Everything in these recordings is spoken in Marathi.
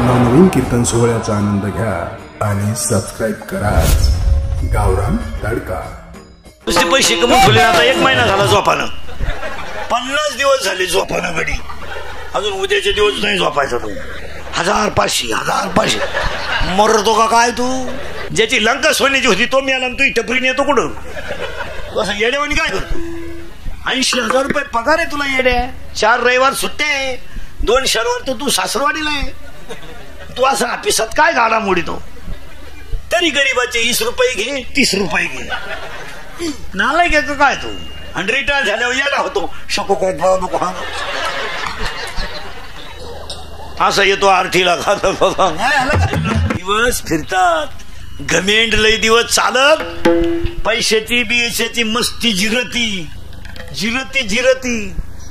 नवनवीन कीर्तन सोहळ्याचा आनंद घ्या आणि सबस्क्राईब करा गावरान तडका। नुसते पैसे कमवून ठेवले, आता 1 महिना झाला झोपानं, 50 दिवस झाले झोपानं घडी, अजून उद्याचे दिवस नाही झोपायचा तू। 1500 मरतो का काय तू? ज्याची लंका सोन्याची होती तो मी आला, तू टपरीने येतो कुठं? असं येड्यावानी काय करतो? 80,000 रुपये पगार आहे तुला येड्या, 4 रविवार सुट्टे आहे, 2 शनिवार तर तू सासरवाडीला आहे, तू असं ऑफिसात काय गाडा मोडीतो? तरी गरीबाचे 20 रुपये घे, 30 रुपये घे, नालाय घे का काय तू? आणि रिटायर झाल्यावर यायला होतो शको काय नको असं येतो आरतीला दिवस फिरतात, घमेंड लय दिवस चालत, पैशाची बियशाची मस्ती जिरती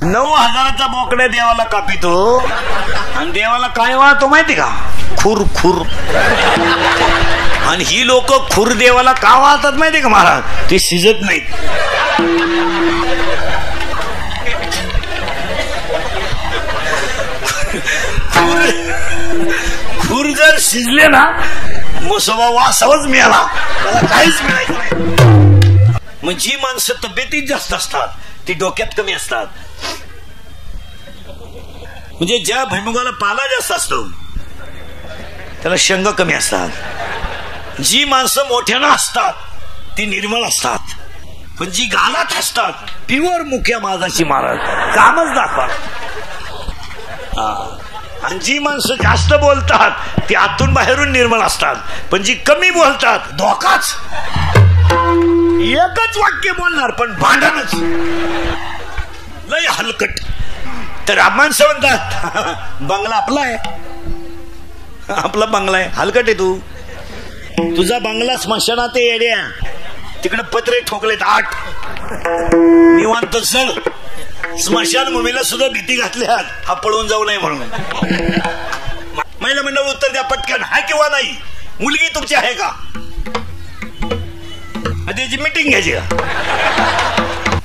9,000चा बोकड्या देवाला कापितो आणि देवाला काय वाहतो माहिती का? खुर आणि ही लोक खुर देवाला का वाहतात माहिती का महाराज? ते शिजत नाहीत। खुर जर शिजले ना मसोबा वासावच मिळाला, मला काहीच मिळायचं नाही। मग जी माणसं तब्येतीत जास्त असतात ती डोक्यात कमी असतात, म्हणजे ज्या भैमुगाला पाला जास्त असतो त्याला शेंग कमी असतात। जी माणसं मोठ्यानं असतात ती निर्मळ असतात, पण जी गालात असतात प्युअर मुख्या माझाची महाराज कामच दाखवा। आणि जी माणसं जास्त बोलतात ती आतून बाहेरून निर्मळ असतात, पण जी कमी बोलतात धोकाच। एकच वाक्य बोलणार पण भांडणच लय हलकट। तर माणसं म्हणतात बंगला आपला आहे, आपला बंगला आहे, हलकट आहे तू। तुझा बंगला स्मशानात आहे येड्या, तिकडे पत्रे ठोकलेत 8, निवांत चल। स्मशान भूमीला सुद्धा भीती घातल्यात, हा पळून जाऊ नये म्हणून। महिला मंडळ उत्तर द्या पटकन, हाय किंवा नाही? मुलगी तुमची आहे का? त्याची मीटिंग घ्यायची का?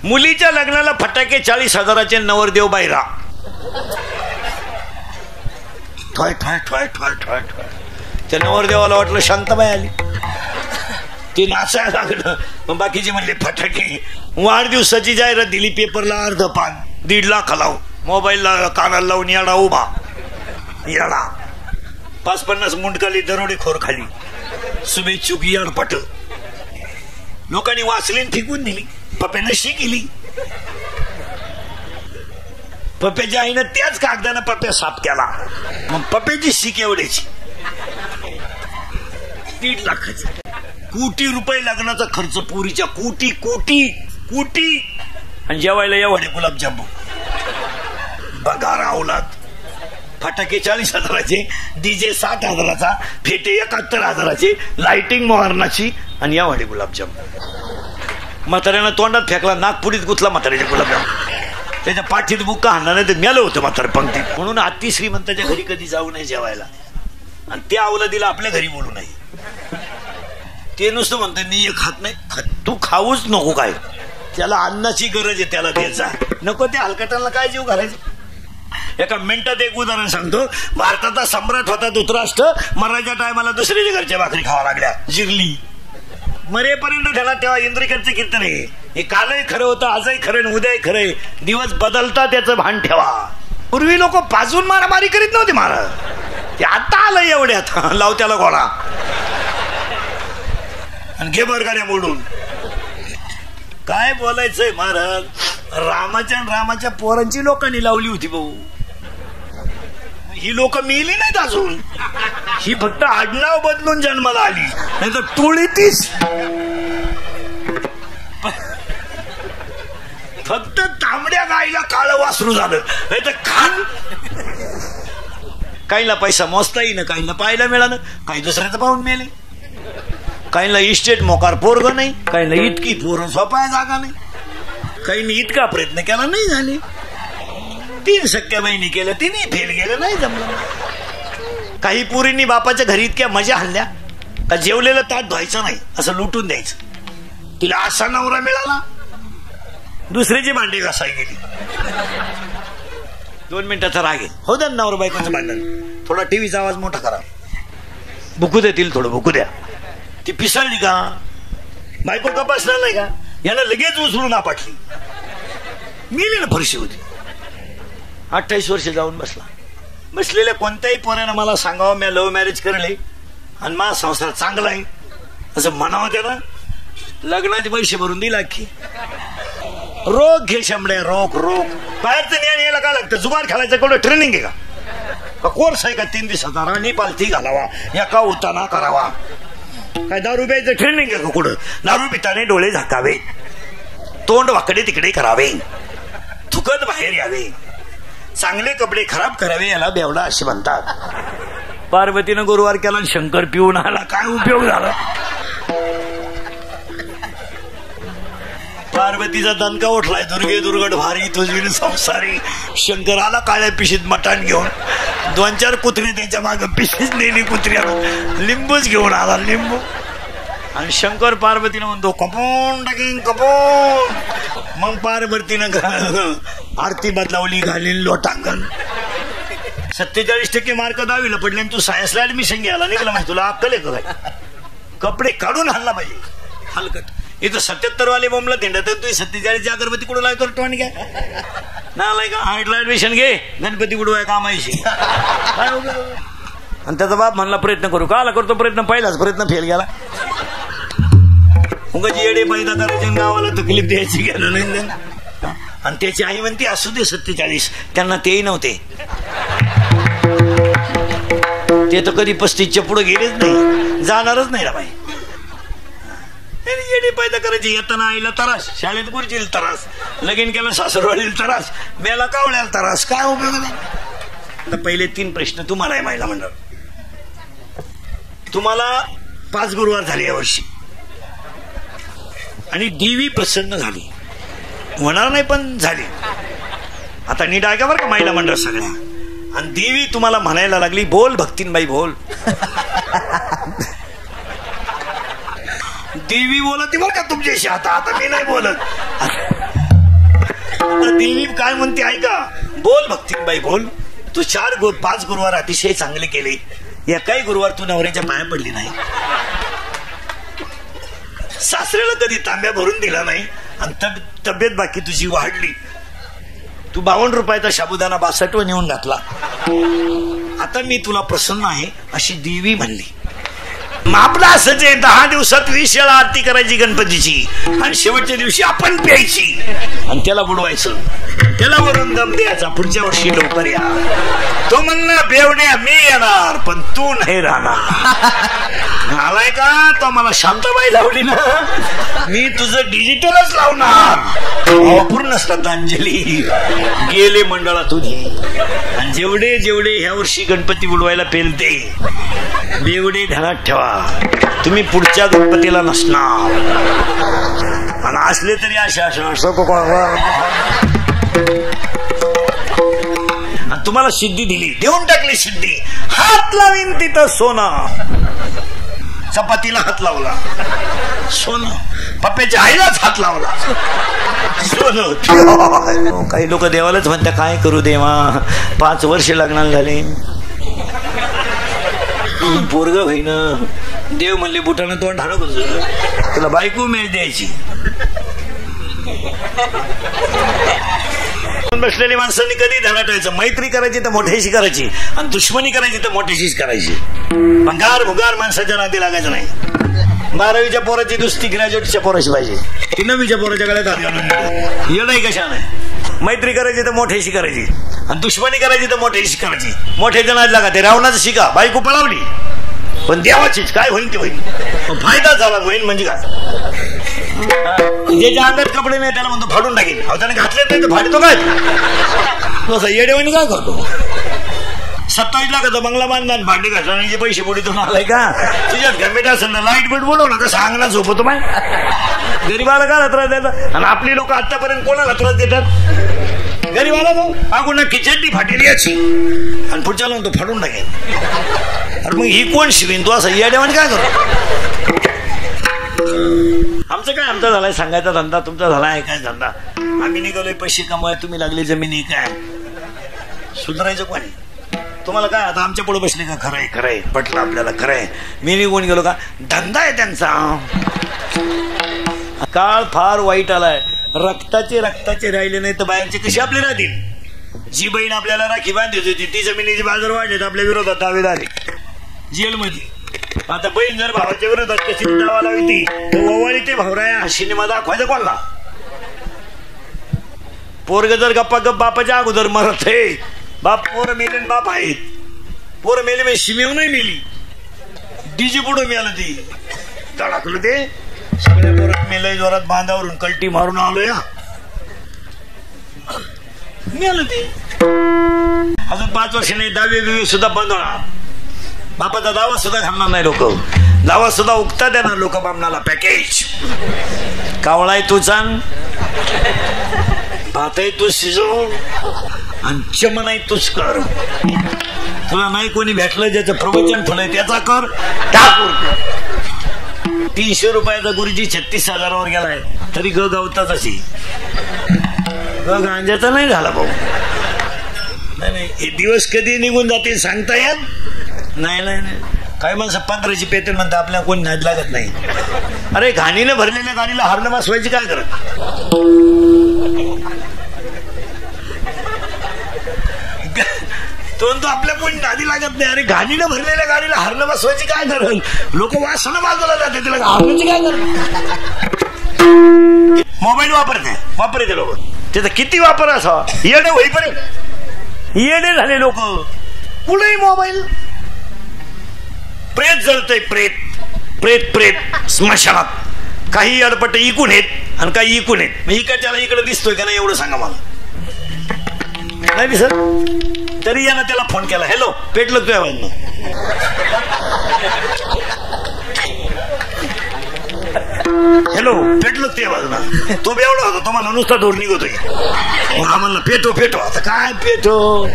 मुलीच्या लग्नाला फटाके 40,000चे, नवरदेव बाहेरा ठोय ठोय ठोय ठोय ठोय ठोय। त्या नवरदेवाला वाटलं शांताबाई आली, ते नाचायला लागलं। मग बाकीचे म्हणले फटाके। वाढदिवसाची जाहिरात दिली पेपरला, अर्ध पान, 1.5 लाख लावू, मोबाईलला कानाला लावून येडा उभा, येडा 50-50 मुंडकाली दरोडेखोर खाली, शुभेच्छुक येडपट। लोकांनी वाचलेन फेकून दिली, पप्प्यानं शी केली। पप्प्याच्या आईनं त्याच कागदानं पप्प्या साफ केला, मग पप्प्याची शीक एवढ्याची 1.5 लाखाची। कोटी रुपये लग्नाचा खर्च पुरीच्या, कोटी कोटी कोटी। आणि जेवायला एवढे गुलाबजामू, बघा रावलात। फटाके 40,000चे, डीजे 60,000चा, फेटे 71,000चे, लाइटिंग मोहरणाची, आणि एवढे गुलाबजामू। म्हाताऱ्यानं तोंडात फेकला, नागपुडीत गुतला म्हाताऱ्याचे गुलाबजाम, त्याच्या पाठीत बुक्का हाणला नाही तर मेलं होतं म्हातार पंक्तीत। म्हणून अति श्रीमंताच्या घरी कधी जाऊ नये जेवायला, आणि त्या अवलादीला आपल्या घरी बोलू नये। ते नुसतं म्हणतं मी एक खात नाही, तू खाऊच नको, काय त्याला अन्नाची गरज आहे, त्याला द्यायचा नको। त्या हलकटाला काय जीव घालायचं? एका मिनिटात एक उदाहरण सांगतो। भारताचा सम्राट होता धृतराष्ट्र, मराठ्या टायमाला दुसऱ्याच्या घरच्या भाकरी खावा लागल्या, जिरली। मरेपर्यंत त्याला तेव्हा इंद्रिकरचे कीर्तन आहे, हे कालही खरं होतं, आजही खरं, उद्याही खरंय, दिवस बदलता त्याचं भान ठेवा। पूर्वी लोक पाजून मारामारी करीत नव्हते महाराज, ते आता आलं एवढ्यात, लाव त्याला घोडा आणि घे बरगाड्या मोडून। काय बोलायचंय महाराज? रामाच्या पोरांची लोकांनी लावली होती भाऊ, ही लोक मिली नाहीत अजून, ही फक्त आडनाव बदलून जन्माला आली, नाही तर टोळीतीच फक्त तांबड्या गाईला काळं वासरू झालं, नाही तर खान। काहीला पैसा मोजता येईन, काहीला पाहायला मिळालं, काही दुसऱ्याचं पाहून मेले, काहीला इस्टेट मोकार पोरग नाही, काहीला इतकी पोरं झोपाय जागा नाही, काहींनी इतका प्रयत्न केला नाही झाले, 3 सख्या बहिणी केल्या, तिने फेल गेलं, नाही जमलं। काही पुरींनी बापाच्या घरी इतक्या मजा हल्ल्या का जेवलेलं ताट धुवायचं नाही, असं लुटून द्यायचं। तिला असा नवरा मिळाला, दुसऱ्याची भांडी घासाय गेली, 2 मिनिटाचा राग आहे, हो द्या नवरा बायकोचं भांडण। थोडा टीव्हीचा आवाज मोठा करा, बुकू देतील थोडं, बुकू द्या. ती पिसळली का, बायको का बसणार नाही का, याला लगेच उचलून आपटली, मेली ना फरशी होती. 28 वर्ष जाऊन बसला. बसलेल्या कोणत्याही पोरानं मला सांगावं मी लव्ह मॅरेज करले आणि माझा संसार चांगला आहे असं म्हणावं त्याला, लग्नाचे पैसे भरून दिला की. रोग घे शंभड्या, रोग रोग. बाहेरचं ज्ञान यायला काय लागतं, जुगार खेळायचं कोणतं ट्रेनिंग आहे का कोर्स आहे का 3 दिवसाचा, राणी पालथी घालावा, एका उताना करावा, काय दारू प्यायचं ट्रेनिंग आहे का कुठं. दारू पिताने डोळे झाकावे, तोंड वाकडे तिकडे करावे, थुकत बाहेर यावे, चांगले कपडे खराब करावे, याला बेवडा असे म्हणतात. पार्वतीनं गुरुवार केला, शंकर पिऊन आला, काय उपयोग झाला. पार्वतीचा दणका उठलाय, दुर्गे दुर्गट भारी तुझी संसारी. शंकर आला काळ्या पिशीत मटण घेऊन, 2-4 कुत्री त्याच्या मागे पिशीच नेली कुत्र्याला, लिंबूच घेऊन आला, लिंबू. आणि शंकर पार्वतीनं म्हणतो कपून टाकीन कपून. मग पार्वतीनं आरती बदलावली, घालीन लोटांगण. 47% मार्क 10वीला पडले आणि तू सायन्सला ऍडमिशन घ्यायला निघाला माहिती, तुला अक्कल आहे का काय. कपडे काढून हल्ला पाहिजे हलकट. इथं 77 वाले बोंबला थिंडा, तर तू 47 अगरबत्ती कुठं लावतो टोन घ्या नालाय का. हार्टला ऍडमिशन घे, गणपती उडवाय कामायची. आणि त्याचा बाप म्हणला प्रयत्न करू, काला करतो प्रयत्न, पहिलाच प्रयत्न फेल गेला. उगाच येडे पैदा करायचे, गावाला तकलीफ द्यायची गेलं नाही. आणि त्याची आई म्हणते असू दे 47, त्यांना तेही नव्हते, ते तर कधी 35च्या पुढे गेलेच नाही, जाणारच नाही रा बाई. येडे पैदा करायची, येताना आईला त्रास, शाळेत गुरुजीला त्रास, लगीन केलं सासरवाडीला त्रास, मेला कावळ्याला त्रास, काय उपयोग नाही. आता पहिले 3 प्रश्न तुम्हाला आहे महिला मंडळ. तुम्हाला 5 गुरुवार झाले यावर्षी आणि देवी प्रसन्न झाली, होणार नाही पण झाली. आता नीट ऐका बरं का महिला मंडळ सगळ्या. आणि देवी तुम्हाला म्हणायला लागली, बोल भक्तीनबाई बोल. देवी बोलत बरं का तुमच्याशी, आता मी नाही बोलत. आता देवी काय म्हणते ऐका, बोल भक्तीनबाई बोल. तू 5 गुरुवार अतिशय चांगले केले, एकाही गुरुवार तू नवऱ्याच्या पाया पडली नाही, सासऱ्याला कधी तांब्या भरून दिला नाही, आणि तब्येत बाकी तुझी वाढली. तू 52 रुपयाचा साबुदाणा 62 नेऊन घातला. आता मी तुला प्रसन्न आहे अशी देवी म्हणली. मग आपलं असंच आहे, 10 दिवसात 20 वेळा आरती करायची गणपतीची, आणि शेवटच्या दिवशी आपण प्यायची आणि त्याला बुडवायचं, त्याला वरून दम द्यायचा, पुढच्या वर्षी लवकर या. तो म्हणणार बेवड्या मी येणार पण तू नाही राहणार. आलाय का, तो मला शांताबाई लावली ना, मी तुझं डिजिटलच लावणार. पूर्ण श्रद्धांजली गेले मंडळातून. आणि जेवढे जेवढे ह्या वर्षी गणपती बुडवायला पेलते, बेवडे ध्यानात ठेवा, तुम्ही पुढच्या गणपतीला नसणार. आणि असले तरी अशा तुम्हाला सिद्धी दिली, देऊन टाकली सिद्धी. हात लावीन तिथं सोनं, चपातीला हात लावला सोनं, पप्प्याच्या आईलाच हात लावला सोनं. काही लोक देवालाच म्हणतात काय करू देवा, 5 वर्ष लग्नाला झाले, पोरग होईन. देव म्हणले बुटानं तोंड ढाणं तुझं, तुला बायको मेळ द्यायची. बसलेली माणसांनी कधी ध्यानात ठेवायचं, मैत्री करायची तर मोठ्याशी करायची, आणि दुश्मनी करायची तर मोठ्याशीच करायची. भंगार भुगार माणसाच्या नादी लागायचं नाही. 12वीच्या पोराची दुसरी ग्रॅज्युएटच्या पोराची पाहिजे, ती 9वीच्या पोराच्या गळ्यात हात घालून येणं कशा नाही. मैत्री करायची तर मोठ्याशी करायची, आणि दुश्मनी करायची तर मोठ्याशी करायची. मोठ्याच्या नादी लागा, ते रावणाचं शिका, बायको पळावली पण देवाचीच, काय होईल ते होईल, फायदा झाला होईल म्हणजे काय. ज्याच्या अंगात कपडे नाही त्याला म्हणतो फाडून टाकेल, त्याने घातले नाही तर फाडतो काय, तसं येडेवानी काय करतो. 27 लाखाचा बंगला बांधला, भांडी घासण्याचे पैसे बुडीतून आलाय का. तुझ्यात गमेट असेल ना, लाईट बीट बोलव ना, कसं अंगणात झोपतो माय. गरीबाला काय त्रास देतात, आणि आपली लोक आतापर्यंत कोणाला त्रास देतात, गरीबाला भाऊ. अगोदर खिचडी फाटेली याची, आणि पुढच्या लावून तो फाडून टाकेल. अरे मग ही कोण शिवीन, तू असं येडेवानी काय करतो. आमचं काय, आमचा झालाय सांगायचा धंदा, तुमचा झालाय काय धंदा. आम्ही निघालोय पैसे कमवाय, तुम्ही लागले जमिनी काय. सुधारायचं कोणी, तुम्हाला काय आता आमच्या पुढे बसले का? खरंय खरंय, पटलं आपल्याला, खरंय. मी निघून गेलो का? धंदा आहे त्यांचा. काळ फार वाईट आलाय. रक्ताचे राहिले नाही तर बाहेरचे कसे आपले राहतील? जी बहीण आपल्याला राखी बांधत होती ती जमिनीचे बाजार वाढलेत, आपल्या विरोधात दावेदार जेलमध्ये. आता बहीण जर भावाच्या विरोधात कशी दावा लावती तर ओवाळी ते भावराया हा सिनेमा दाखवायचा कोणला? पोरग जर गप्पा गप बापाच्या अगोदर मरत आहे. बाप पोरं मेले बाप आहेत. पोरं मेले म्हणजे शिमेव नाही मेली, डीजी पुढं मिळालं ती तडाकलं ते सगळ्या पोरात मेलय जोरात बांधावरून कल्टी मारून आलो या मिळालं ते. अजून 5 वर्ष नाही दावे बिवे सुद्धा बंद होणार. बापाचा दावा सुद्धा घालणार नाही लोक. दावा सुद्धा उगता देणार लोक बामणाला. पॅकेज कावळाय तू चांग, भात आहे तू शिजव आणि चमन आहे तूच कर. तुला नाही कोणी भेटलं ज्याचं प्रवचन फळय त्याचा कर. टाकूर 300 रुपयाचा गुरुजी 36,000वर गेलाय तरी ग गावताच अशी. ग गांजाचा नाही झाला भाऊ. नाही हे दिवस कधी निघून जातील सांगता येत नाही. नाही काही माणसं 15ची पेटेल म्हणतात, आपल्याला कोणी नाद लागत नाही. अरे घाणीने भरलेल्या गाडीला हरणं बसवायची काय करत? तो आपल्या कोणी नादी लागत नाही. अरे घाणीने भरलेल्या गाडीला हरणं बसवायची काय करत? लोक वासना बाजूला जाते, तिला हरण्याची काय करत? मोबाईल वापरते लोक. त्याचा किती वापर असा येडे होईपर्यंत येडे झाले लोक. कुठेही मोबाईल. प्रेत जळतय, प्रेत स्मशानात. काही अडपट इकून येत आणि काही इकून येत. इकडच्याला इकडे दिसतोय का नाही एवढं सांगा मला. नाही दिसत तरी यानं त्याला फोन केला. हॅलो, पेटलं तुझ्या बाजून. हॅलो, पेटलं तुझ्या बाजूला. तो बेवडा होता, तुम्हाला नुसता धोर निघतोय. आम्हाला पेटो. आता काय पेटो?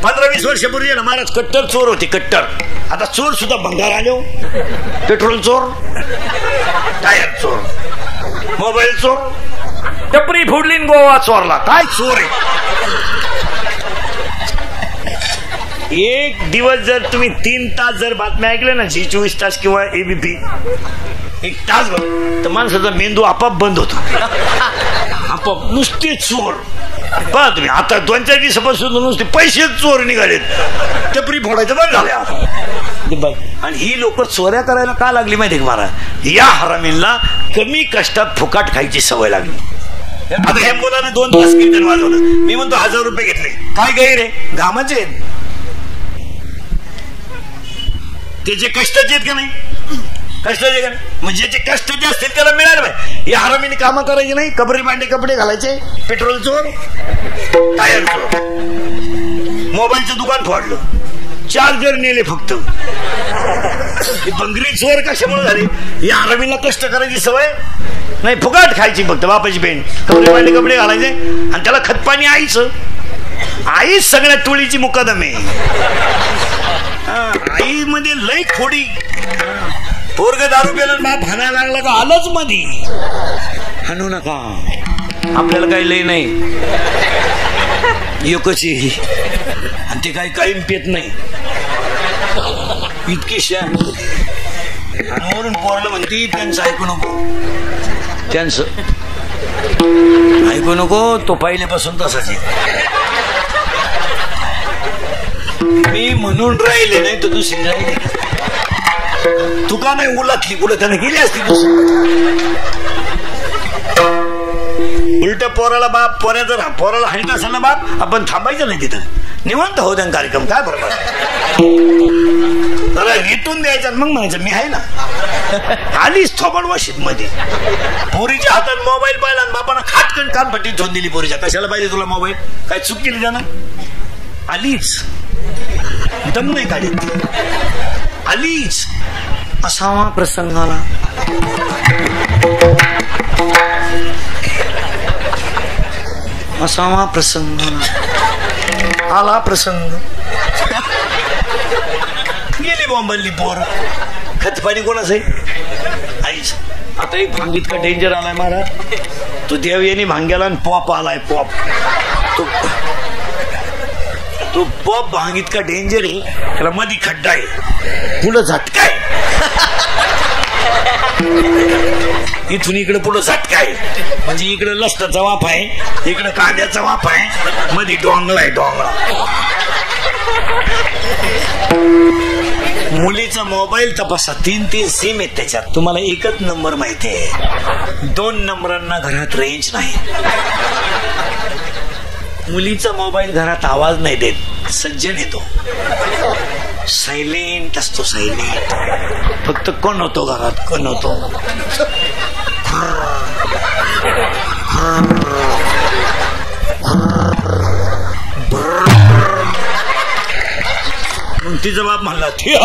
15-20 वर्षापूर्वी ना महाराज कट्टर चोर होते, कट्टर. आता चोर सुद्धा भंगार आले. पेट्रोल चोर, टायर चोर, मोबाईल चोर, टपरी फोडली गोवा चोरला. काय चोर आहे? एक दिवस जर तुम्ही 3 तास जर बातम्या ऐकल्या ना, जी 24 तास किंवा एबीपी 1 तास तर माणसाचा मेंदू आपाप बंद होतो. आपाप नुसते चोर. पहा तुम्ही आता 2-4 दिवसापासून नुसते पैसे चोर निघालेत. टपरी फोडायचं बंद झाले. आणि ही लोक चोऱ्या करायला का लागली माहिती का मला? या हरामींना कमी कष्टात फुकाट खायची सवय लागली. आता ह्या मुलाने 2 तास कीर्तन वाजवलं. मी म्हणतो 1000 रुपये घेतले. काय गैर आहे? घामाचे ते जे कष्टाचे आहेत का नाही? कष्टाचे का नाही? म्हणजे जे कष्टाचे असतील त्याला मिळालं पाहिजे. या हरामीने कामं करायची नाही. कपडे भांडे कपडे घालायचे. पेट्रोल चोर, टायर चोर, मोबाईलचं दुकान फोडलं, चार्जर नेले फक्त. बंगरी चोर कशामुळे झाली? या हरामीला कष्ट करायची सवय नाही, फुकाट खायची फक्त. बापाची बहीण कपडे भांडे कपडे घालायचे आणि त्याला खतपाणी आईचं. आईच सगळ्या टोळीची मुकादम आहे. आई मध्ये लई खोडी. पोरग दारू पेलं बाप हाणायला लागला का आलंच मधी. हाणू नका, आपल्याला काही लई नाही. एकच आणि ते काही कायम पेत नाही. इतकी शान. आणि वरून पोरलं म्हणते त्यांचं ऐकू नको, त्यांचं ऐकू नको. तो पहिल्यापासून तसाच आहे. मी म्हणून राहिले नाही तर दुसरी राहिली. तुका नाही उलातली कुठं त्याने गेली असती दुसरी. उलट पोराला बाप पोराला हाणत असेल ना बाप, आपण थांबायचं नाही तिथं. निवांत होऊ द्या कार्यक्रम. काय बरोबर त्याला रिटून द्यायचं मग म्हणायचं मी आहे ना. आलीच थोबड वशीत मध्ये. पोरीच्या हातात मोबाईल पाहिला आणि बापानं खाटकन कानपट्टी ठेवून दिली पोरीच्या. कशाला पाहिजे तुला मोबाईल? काय चूक केली त्यानं? आलीच दम नाही काढत. आलीच असावा प्रसंगाला. असावा प्रसंगाला आला प्रसंग. गेली बॉम्बल्ली पोर. खतपाणी कोणाच आहे? आईच. आता एक भांग इतका डेंजर आलाय महाराज. तो देव यांनी भांग्याला आणि पॉप आलाय. पॉप तो तो पॉप भांग इतका डेंजर आहे, त्याला मधी खड्डा आहे, पुढं झटका आहे, इथून इकडे पुढं झटका आहे, म्हणजे इकडे लसणाचा वाफ आहे, इकडे कांद्याचा वाफ आहे, मध्ये डोंगळा आहे, डोंगळा. मुलीचा मोबाईल तपासा, 3 सिम आहेत त्याच्यात. तुम्हाला एकच नंबर माहिती आहे, 2 नंबरांना घरात रेंज नाही. मुलीचा मोबाईल घरात आवाज नाही देत, सज्जन येतो, सायलेंट असतो, सायलेंट. फक्त कोण होतो घरात, कोण होतो, मग तिचा बाप म्हणला थिया.